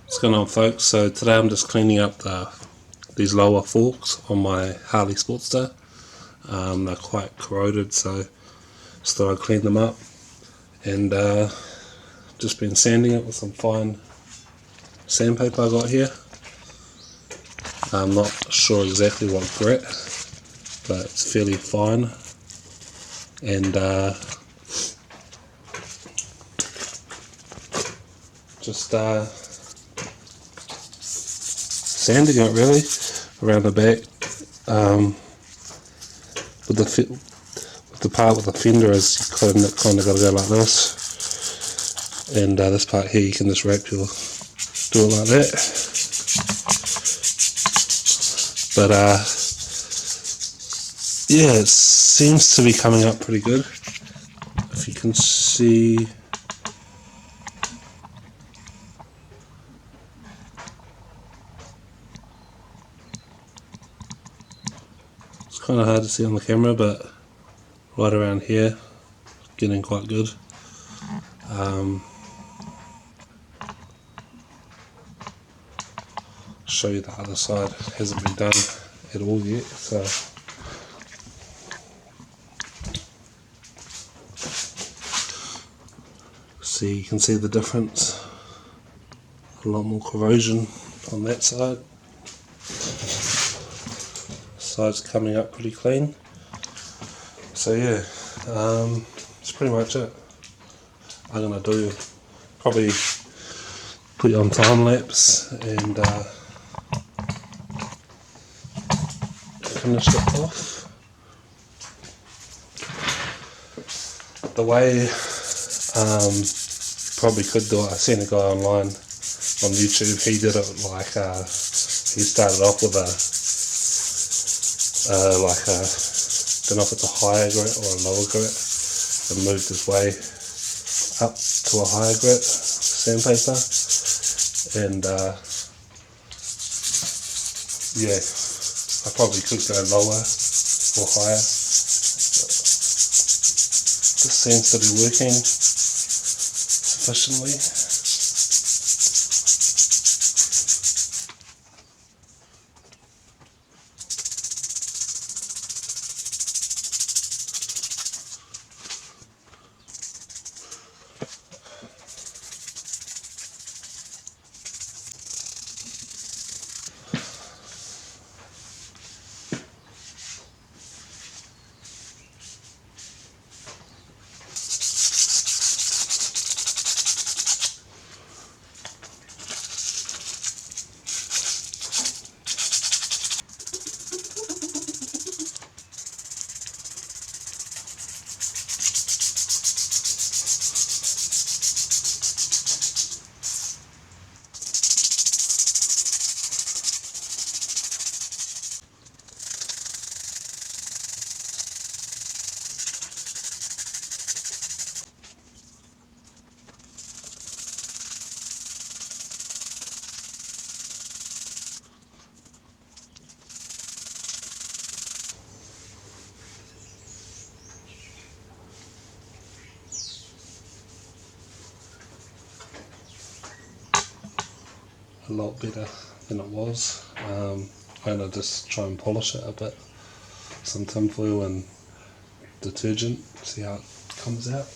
What's going on, folks? So today I'm just cleaning up these lower forks on my Harley Sportster. They're quite corroded, so just thought I'd clean them up, and just been sanding it with some fine sandpaper I got here. I'm not sure exactly what grit, but it's fairly fine, and just sanding it really around the back. With the part with the fender is kind of got to go like this, and this part here you can just do it like that. But yeah, it seems to be coming up pretty good. If you can see, it's kind of hard to see on the camera, but right around here, getting quite good. Show you the other side. It hasn't been done at all yet, so you can see the difference. A lot more corrosion on that side. This side's coming up pretty clean. So yeah, that's pretty much it. I'm gonna probably put you on time lapse and finish it off. The way probably could do it. I seen a guy online on YouTube. He did it like he started off with don't know if it's a higher grit or a lower grit, and moved his way up to a higher grit sandpaper, and yeah, I probably could go lower or higher. This seems to be working sufficiently. A lot better than it was. I'm going to just try and polish it a bit. Some tinfoil and detergent, see how it comes out.